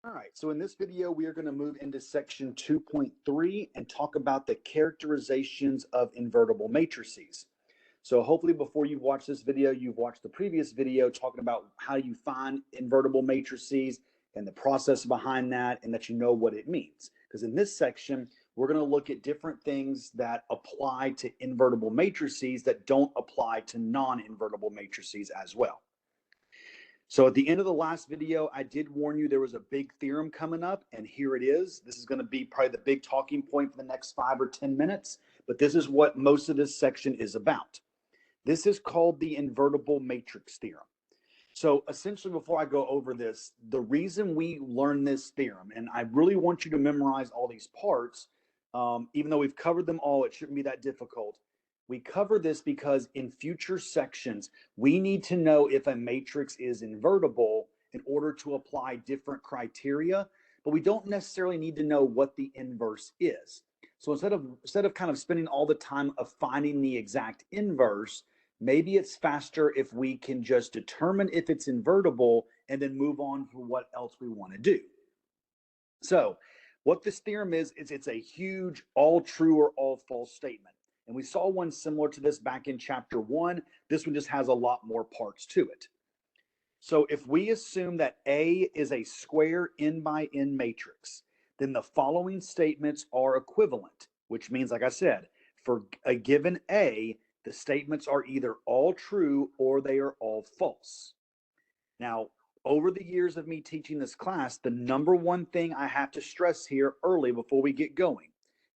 All right, so in this video, we are going to move into section 2.3 and talk about the characterizations of invertible matrices. So hopefully before you watch this video, you've watched the previous video talking about how you find invertible matrices and the process behind that, and that you know what it means. Because in this section, we're going to look at different things that apply to invertible matrices that don't apply to non-invertible matrices as well. So at the end of the last video, I did warn you there was a big theorem coming up, and here it is. This is going to be probably the big talking point for the next 5 or 10 minutes, but this is what most of this section is about. This is called the invertible matrix theorem. So essentially, before I go over this, the reason we learn this theorem, and I really want you to memorize all these parts, even though we've covered them all, it shouldn't be that difficult. We cover this because in future sections, we need to know if a matrix is invertible in order to apply different criteria, but we don't necessarily need to know what the inverse is. So instead of kind of spending all the time of finding the exact inverse, maybe it's faster if we can just determine if it's invertible and then move on for what else we want to do. So what this theorem is it's a huge all true or all false statement. And we saw one similar to this back in chapter 1. This one just has a lot more parts to it. So if we assume that A is a square n by n matrix, then the following statements are equivalent, which means, like I said, for a given A, the statements are either all true or they are all false. Now, over the years of me teaching this class, the number one thing I have to stress here early before we get going,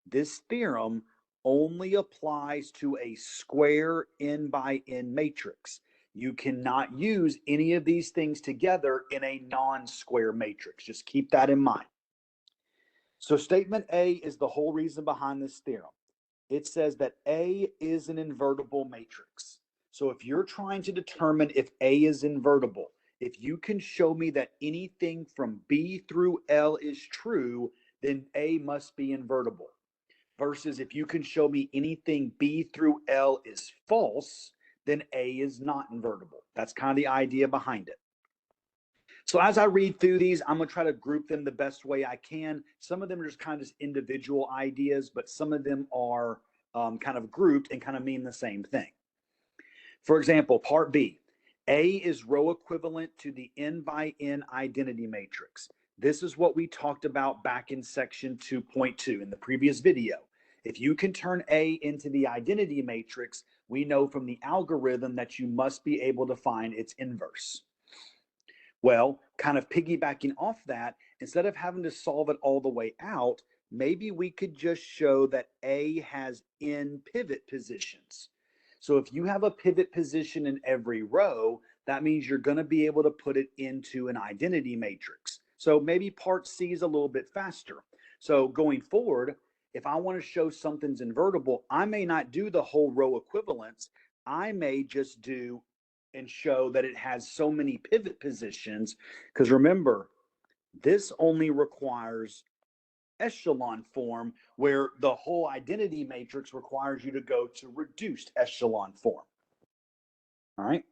this theorem only applies to a square n by n matrix. You cannot use any of these things together in a non-square matrix. Just keep that in mind. So statement A is the whole reason behind this theorem. It says that A is an invertible matrix. So if you're trying to determine if A is invertible, if you can show me that anything from B through L is true, then A must be invertible. Versus if you can show me anything B through L is false, then A is not invertible. That's kind of the idea behind it. So as I read through these, I'm going to try to group them the best way I can. Some of them are just kind of just individual ideas, but some of them are kind of grouped and kind of mean the same thing. For example, part B, A is row equivalent to the n by n identity matrix. This is what we talked about back in section 2.2 in the previous video. If you can turn A into the identity matrix, we know from the algorithm that you must be able to find its inverse. Well, kind of piggybacking off that, instead of having to solve it all the way out, maybe we could just show that A has n pivot positions. So if you have a pivot position in every row, that means you're going to be able to put it into an identity matrix. So maybe part C is a little bit faster. So going forward, if I want to show something's invertible, I may not do the whole row equivalence. I may just do and show that it has so many pivot positions, because remember, this only requires echelon form, where the whole identity matrix requires you to go to reduced echelon form. All right.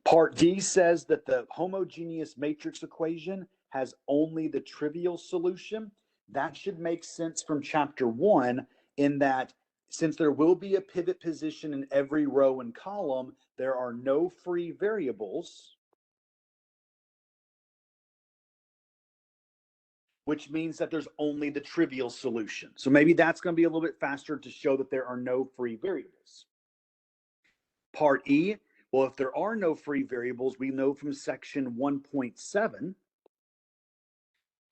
Part D says that the homogeneous matrix equation has only the trivial solution. That should make sense from chapter 1, in that since there will be a pivot position in every row and column, there are no free variables, which means that there's only the trivial solution. So maybe that's going to be a little bit faster to show that there are no free variables. Part E, well, if there are no free variables, we know from section 1.7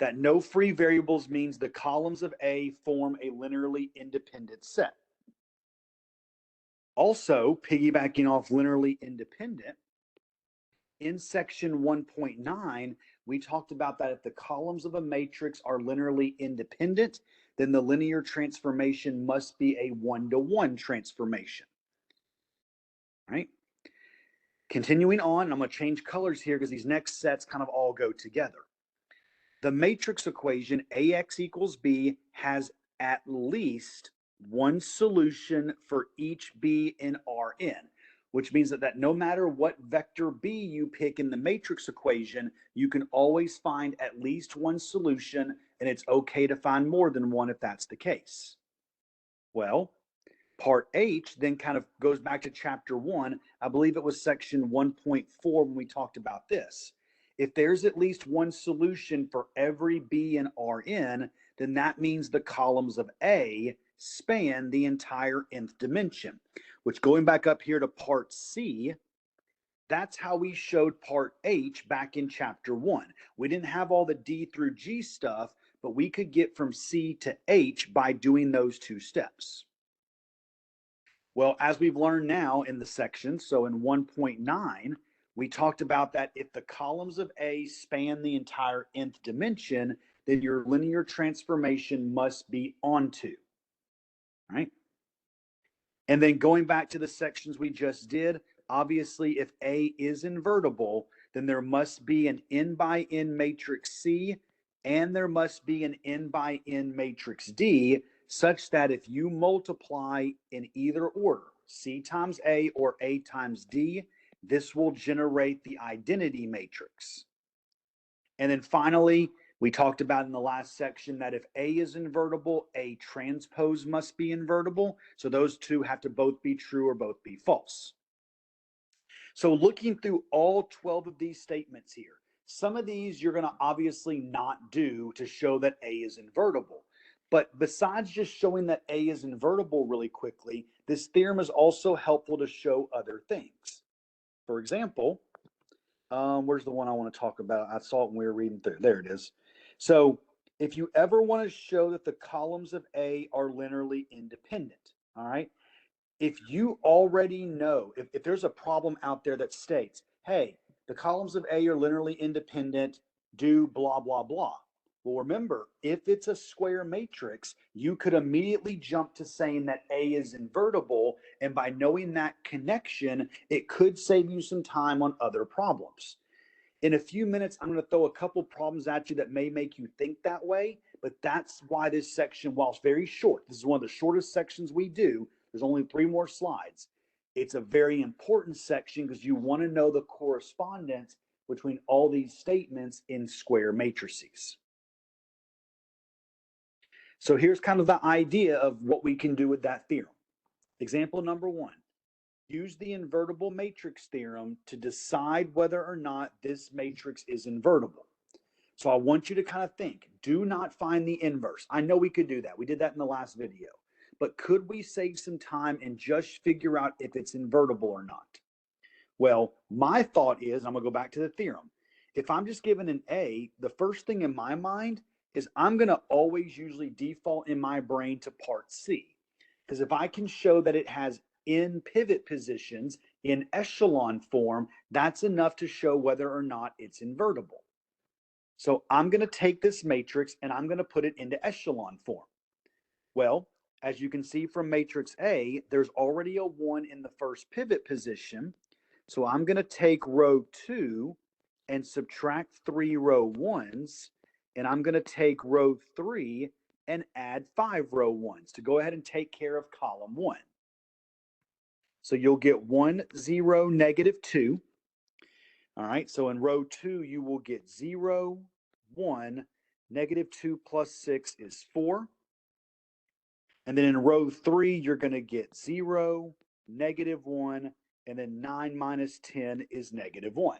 that no free variables means the columns of A form a linearly independent set. Also, piggybacking off linearly independent, in section 1.9, we talked about that if the columns of a matrix are linearly independent, then the linear transformation must be a one-to-one transformation. All right? Continuing on, I'm going to change colors here because these next sets kind of all go together. The matrix equation AX equals B has at least one solution for each B in Rn. which means that no matter what vector B you pick in the matrix equation, you can always find at least one solution, and it's okay to find more than one if that's the case. Well, part H then kind of goes back to chapter 1. I believe it was section 1.4 when we talked about this. If there's at least one solution for every B in Rn, then that means the columns of A span the entire nth dimension, which, going back up here to part C, that's how we showed part H back in chapter 1. We didn't have all the D through G stuff, but we could get from C to H by doing those two steps. Well, as we've learned now in the section, so in 1.9, we talked about that if the columns of A span the entire nth dimension, then your linear transformation must be onto, right? And then going back to the sections we just did, obviously if A is invertible, then there must be an n by n matrix C, and there must be an n by n matrix D, such that if you multiply in either order, C times A or A times D, this will generate the identity matrix. And then finally, we talked about in the last section that if A is invertible, A transpose must be invertible. So those two have to both be true or both be false. So looking through all 12 of these statements here, some of these you're going to obviously not do to show that A is invertible. But besides just showing that A is invertible really quickly, this theorem is also helpful to show other things. For example, where's the one I want to talk about? I saw it when we were reading through. There it is. So if you ever want to show that the columns of A are linearly independent, all right, if you already know, if there's a problem out there that states, hey, the columns of A are linearly independent, do blah, blah, blah. Well, remember, if it's a square matrix, you could immediately jump to saying that A is invertible, and by knowing that connection, it could save you some time on other problems. In a few minutes, I'm going to throw a couple problems at you that may make you think that way, but that's why this section, while it's very short, this is one of the shortest sections we do, there's only 3 more slides. It's a very important section because you want to know the correspondence between all these statements in square matrices. So here's kind of the idea of what we can do with that theorem. Example number 1. Use the invertible matrix theorem to decide whether or not this matrix is invertible. So I want you to kind of think, do not find the inverse. I know we could do that. We did that in the last video. But could we save some time and just figure out if it's invertible or not? Well, my thought is, I'm going to go back to the theorem. If I'm just given an A, the first thing in my mind is I'm going to always usually default in my brain to part C. Because if I can show that it has n pivot positions in echelon form, that's enough to show whether or not it's invertible. So I'm going to take this matrix and I'm going to put it into echelon form. Well, as you can see from matrix A, there's already a 1 in the first pivot position. So I'm going to take row 2 and subtract 3 row 1s, and I'm going to take row 3 and add 5 row 1s to go ahead and take care of column 1. So you'll get 1, 0, negative 2. All right, so in row 2, you will get 0, 1, negative 2 plus 6 is 4. And then in row 3, you're going to get 0, negative 1, and then 9 minus 10 is negative 1.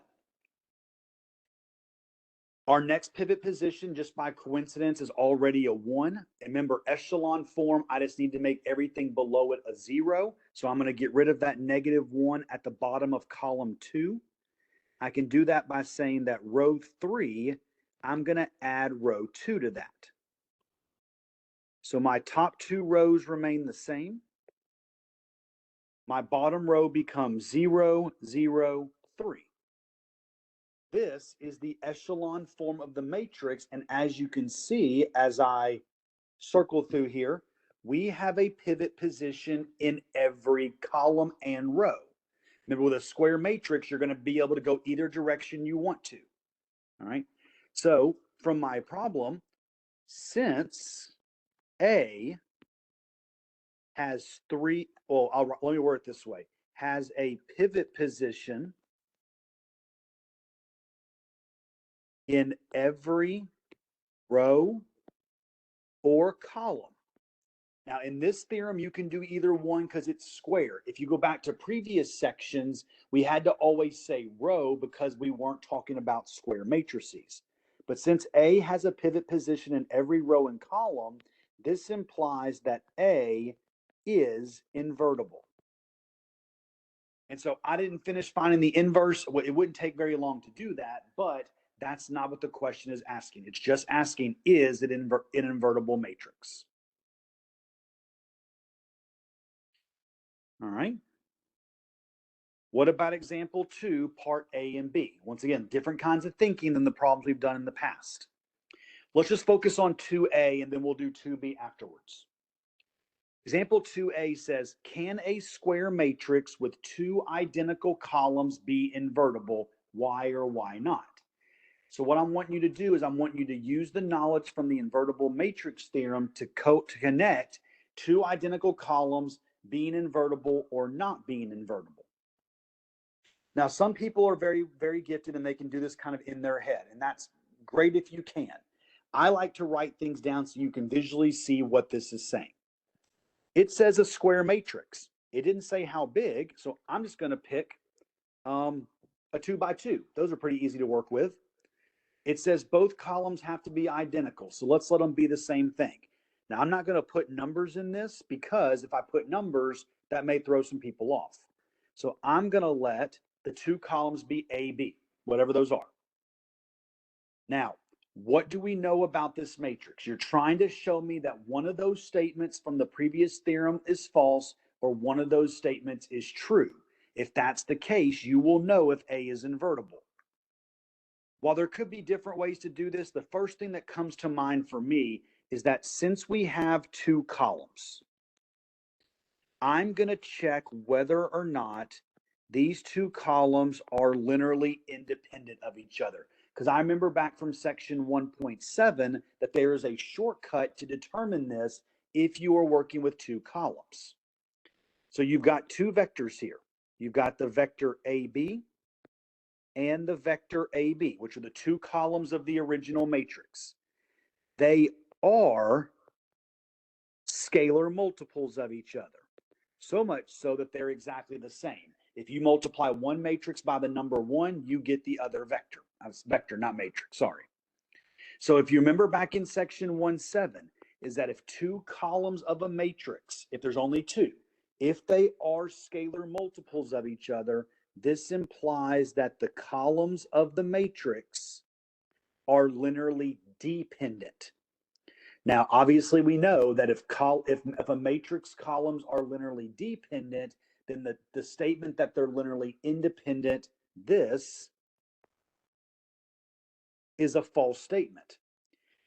Our next pivot position, just by coincidence, is already a 1. And remember, echelon form, I just need to make everything below it a 0. So I'm going to get rid of that negative 1 at the bottom of column 2. I can do that by saying that row 3, I'm going to add row 2 to that. So my top 2 rows remain the same. My bottom row becomes 0, 0, 3. This is the echelon form of the matrix, and as you can see, as I circle through here, we have a pivot position in every column and row. Remember, with a square matrix, you're going to be able to go either direction you want to. All right. So from my problem, since A has 3, well, let me word it this way. has a pivot position in every row or column. Now, in this theorem, you can do either one because it's square. If you go back to previous sections, we had to always say row because we weren't talking about square matrices. But since A has a pivot position in every row and column, this implies that A is invertible. And so I didn't finish finding the inverse. It wouldn't take very long to do that, but that's not what the question is asking. It's just asking, is it an invertible matrix? All right. What about example 2, part A and B? Once again, different kinds of thinking than the problems we've done in the past. Let's just focus on 2A and then we'll do 2B afterwards. Example 2A says, can a square matrix with two identical columns be invertible? Why or why not? So what I'm wanting you to do is I'm wanting you to use the knowledge from the invertible matrix theorem to connect two identical columns being invertible or not being invertible. Now, some people are very, very gifted and they can do this kind of in their head, and that's great if you can. I like to write things down so you can visually see what this is saying. It says a square matrix. It didn't say how big, so I'm just going to pick a 2 by 2. Those are pretty easy to work with. It says both columns have to be identical, so let's let them be the same thing. Now, I'm not going to put numbers in this because if I put numbers, that may throw some people off. So I'm going to let the two columns be A, B, whatever those are. Now, what do we know about this matrix? You're trying to show me that one of those statements from the previous theorem is false or one of those statements is true. If that's the case, you will know if A is invertible. While there could be different ways to do this, the first thing that comes to mind for me is that since we have two columns, I'm going to check whether or not these two columns are linearly independent of each other. Because I remember back from section 1.7 that there is a shortcut to determine this if you are working with two columns. So you've got two vectors here. You've got the vector AB and the vector AB, which are the two columns of the original matrix. They are scalar multiples of each other, so much so that they're exactly the same. If you multiply one matrix by the number 1, you get the other vector. Vector, not matrix, sorry. So if you remember back in section 1.7, is that if two columns of a matrix, if there's only two, if they are scalar multiples of each other, this implies that the columns of the matrix are linearly dependent. Now, obviously, we know that if a matrix columns are linearly dependent, then the statement that they're linearly independent, this is a false statement.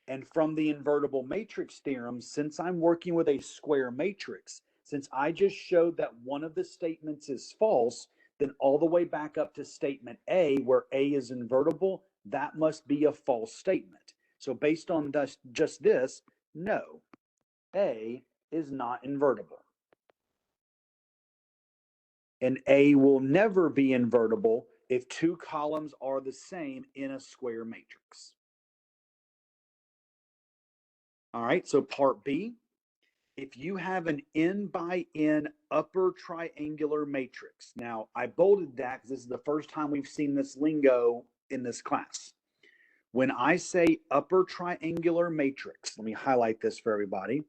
And from the invertible matrix theorem, since I'm working with a square matrix, since I just showed that one of the statements is false, then all the way back up to statement A, where A is invertible, that must be a false statement. So based on just this, no, A is not invertible. And A will never be invertible if two columns are the same in a square matrix. All right, so part B, if you have an n by n upper triangular matrix. Now, I bolded that because this is the first time we've seen this lingo in this class. When I say upper triangular matrix, let me highlight this for everybody.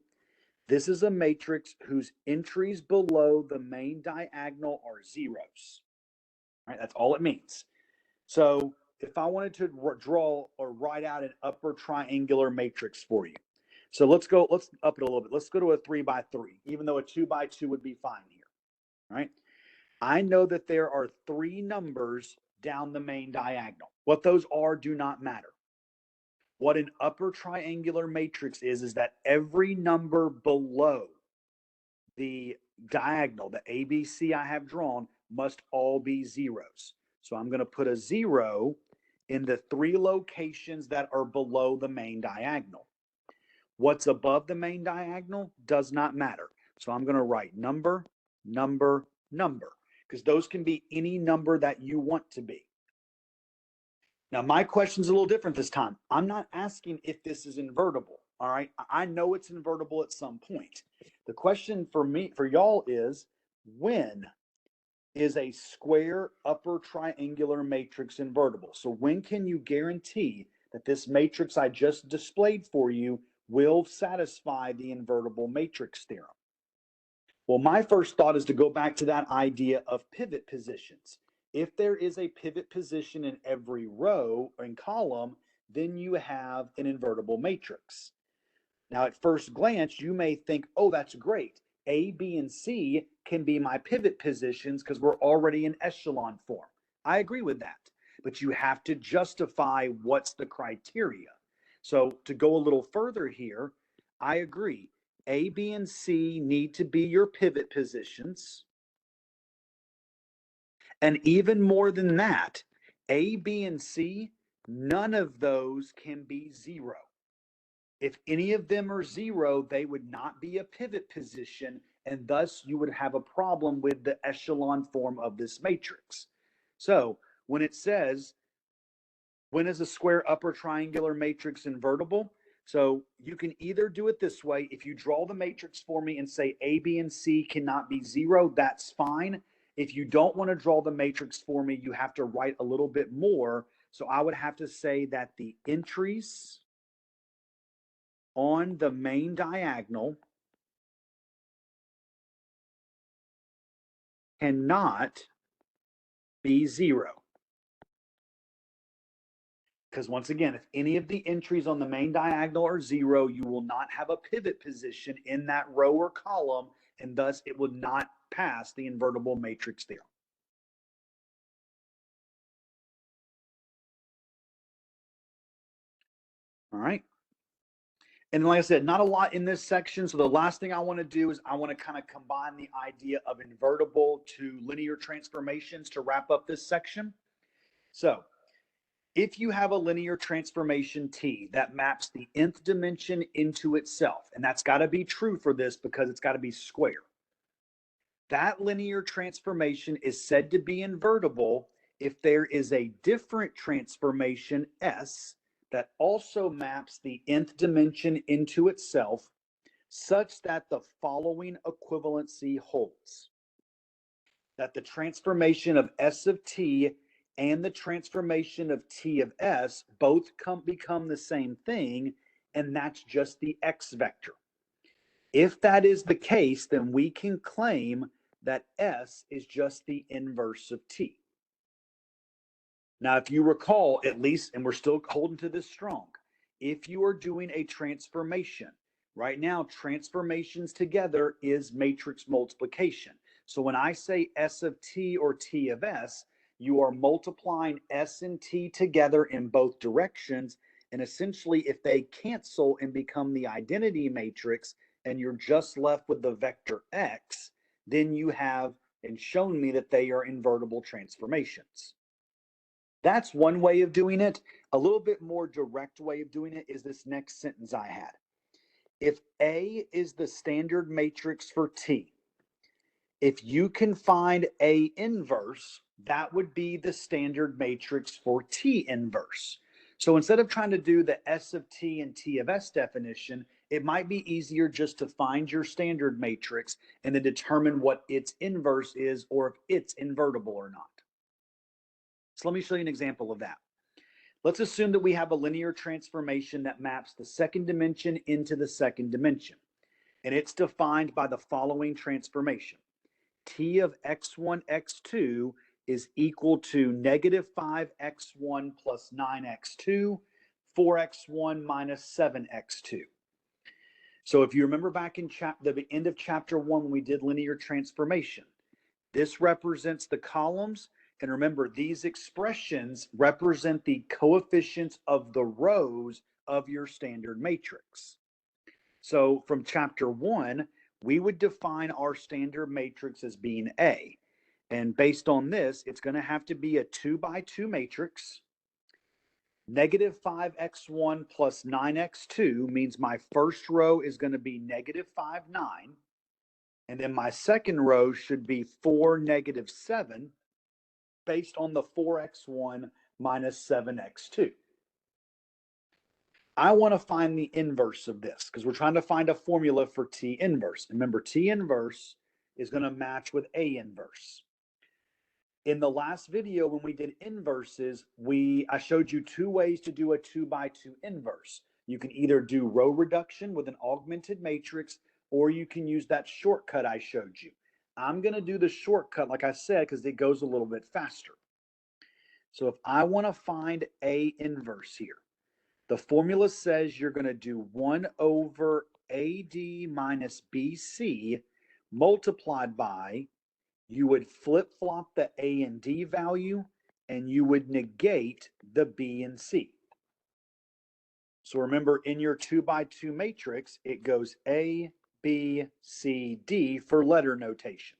This is a matrix whose entries below the main diagonal are zeros. All right, that's all it means. So if I wanted to draw or write out an upper triangular matrix for you. So let's up it a little bit. Let's go to a 3 by 3, even though a 2 by 2 would be fine here. All right. I know that there are 3 numbers down the main diagonal. What those are do not matter. What an upper triangular matrix is that every number below the diagonal, the ABC I have drawn, must all be zeros. So I'm going to put a 0 in the 3 locations that are below the main diagonal. What's above the main diagonal does not matter. So I'm going to write number, number, number. because those can be any number that you want to be. Now, my question is a little different this time. I'm not asking if this is invertible, all right? I know it's invertible at some point. The question for me, for y'all is, when is a square upper triangular matrix invertible? So when can you guarantee that this matrix I just displayed for you will satisfy the invertible matrix theorem? Well, my first thought is to go back to that idea of pivot positions. If there is a pivot position in every row and column, then you have an invertible matrix. Now, at first glance, you may think, oh, that's great. A, B, and C can be my pivot positions because we're already in echelon form. I agree with that, but you have to justify what's the criteria. So to go a little further here, I agree. A, B, and C need to be your pivot positions. And even more than that, A, B, and C, none of those can be zero. If any of them are zero, they would not be a pivot position, and thus you would have a problem with the echelon form of this matrix. So when it says, when is a square upper triangular matrix invertible? So you can either do it this way. If you draw the matrix for me and say A, B, and C cannot be zero, that's fine. If you don't want to draw the matrix for me, you have to write a little bit more. So I would have to say that the entries on the main diagonal cannot be zero. Because once again, if any of the entries on the main diagonal are zero, you will not have a pivot position in that row or column, and thus it would not pass the invertible matrix theorem. All right. And like I said, not a lot in this section. So the last thing I want to do is I want to kind of combine the idea of invertible to linear transformations to wrap up this section. So if you have a linear transformation T that maps the nth dimension into itself, and that's got to be true for this because it's got to be square. That linear transformation is said to be invertible if there is a different transformation S that also maps the nth dimension into itself such that the following equivalency holds. That the transformation of S of t and the transformation of t of s both become the same thing, and that's just the x vector. If that is the case, then we can claim that S is just the inverse of T. Now, if you recall, at least, and we're still holding to this strong, if you are doing a transformation, right now, transformations together is matrix multiplication. So when I say S of T or T of S, you are multiplying S and T together in both directions. And essentially, if they cancel and become the identity matrix, and you're just left with the vector X, then you have and shown me that they are invertible transformations. That's one way of doing it. A little bit more direct way of doing it is this next sentence I had. If A is the standard matrix for T, if you can find A inverse, that would be the standard matrix for T inverse. So instead of trying to do the S of T and T of S definition, it might be easier just to find your standard matrix and then determine what its inverse is or if it's invertible or not. So let me show you an example of that. Let's assume that we have a linear transformation that maps the second dimension into the second dimension. And it's defined by the following transformation. T of x1, x2 is equal to negative 5x1 plus 9x2, 4x1 minus 7x2. So if you remember back in the end of chapter 1 when we did linear transformation, this represents the columns. And remember, these expressions represent the coefficients of the rows of your standard matrix. So from chapter 1, we would define our standard matrix as being A. And based on this, it's going to have to be a 2 by 2 matrix. Negative 5x1 plus 9x2 means my first row is going to be negative 5, 9. And then my second row should be 4, -7, based on the 4x1 minus 7x2. I want to find the inverse of this because we're trying to find a formula for T inverse. Remember, T inverse is going to match with A inverse. In the last video, when we did inverses, I showed you two ways to do a 2x2 inverse. You can either do row reduction with an augmented matrix, or you can use that shortcut I showed you. I'm going to do the shortcut, like I said, because it goes a little bit faster. So if I want to find A inverse here, the formula says you're going to do 1 over AD minus BC multiplied by, you would flip-flop the A and D value, and you would negate the B and C. So remember, in your 2x2 matrix, it goes A, B, C, D for letter notation.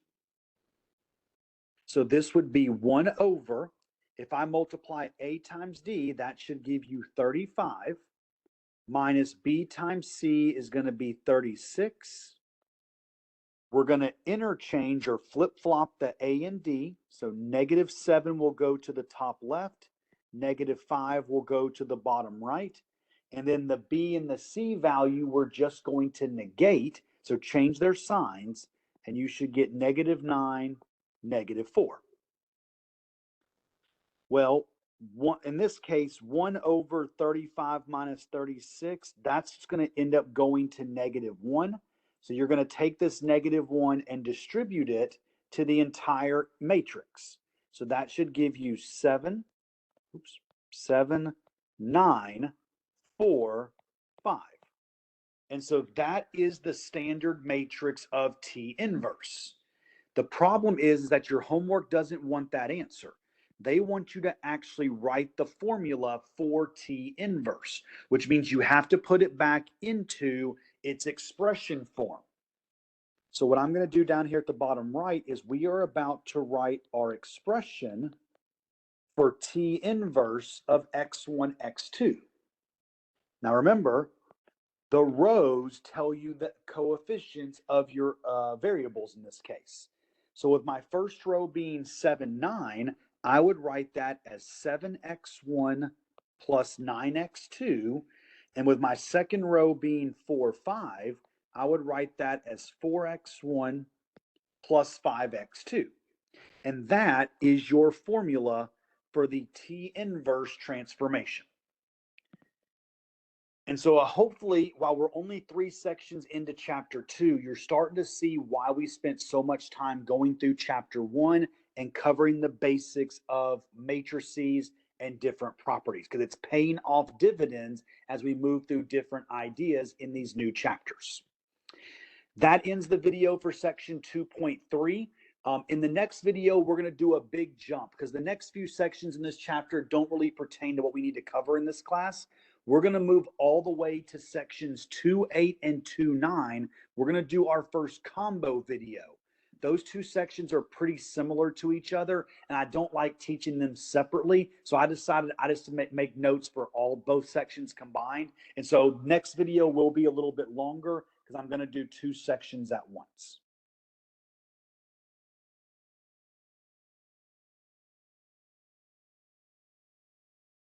So this would be 1 over, if I multiply A times D, that should give you 35, minus B times C is going to be 36. We're going to interchange or flip-flop the A and D. So -7 will go to the top left, -5 will go to the bottom right. And then the B and the C value we're just going to negate. So change their signs, and you should get -9, -4. Well, in this case, 1 over 35 minus 36, that's going to end up going to -1. So you're going to take this -1 and distribute it to the entire matrix. So that should give you 7, 9, 4, 5. And so that is the standard matrix of T inverse. The problem is that your homework doesn't want that answer. They want you to actually write the formula for T inverse, which means you have to put it back into its expression form. So what I'm going to do down here at the bottom right is we are about to write our expression for T inverse of x1, x2. Now remember, the rows tell you the coefficients of your variables in this case. So with my first row being 7, 9, I would write that as 7x1 plus 9x2. And with my second row being 4, 5, I would write that as 4x1 plus 5x2. And that is your formula for the T inverse transformation. And so hopefully, while we're only 3 sections into chapter 2, you're starting to see why we spent so much time going through chapter 1 and covering the basics of matrices and different properties, because it's paying off dividends as we move through different ideas in these new chapters. That ends the video for section 2.3. In the next video, we're going to do a big jump because the next few sections in this chapter don't really pertain to what we need to cover in this class. We're going to move all the way to sections 2.8 and 2.9. We're going to do our first combo video. Those two sections are pretty similar to each other, and I don't like teaching them separately. So I decided I just make notes for both sections combined. And so next video will be a little bit longer because I'm going to do 2 sections at once.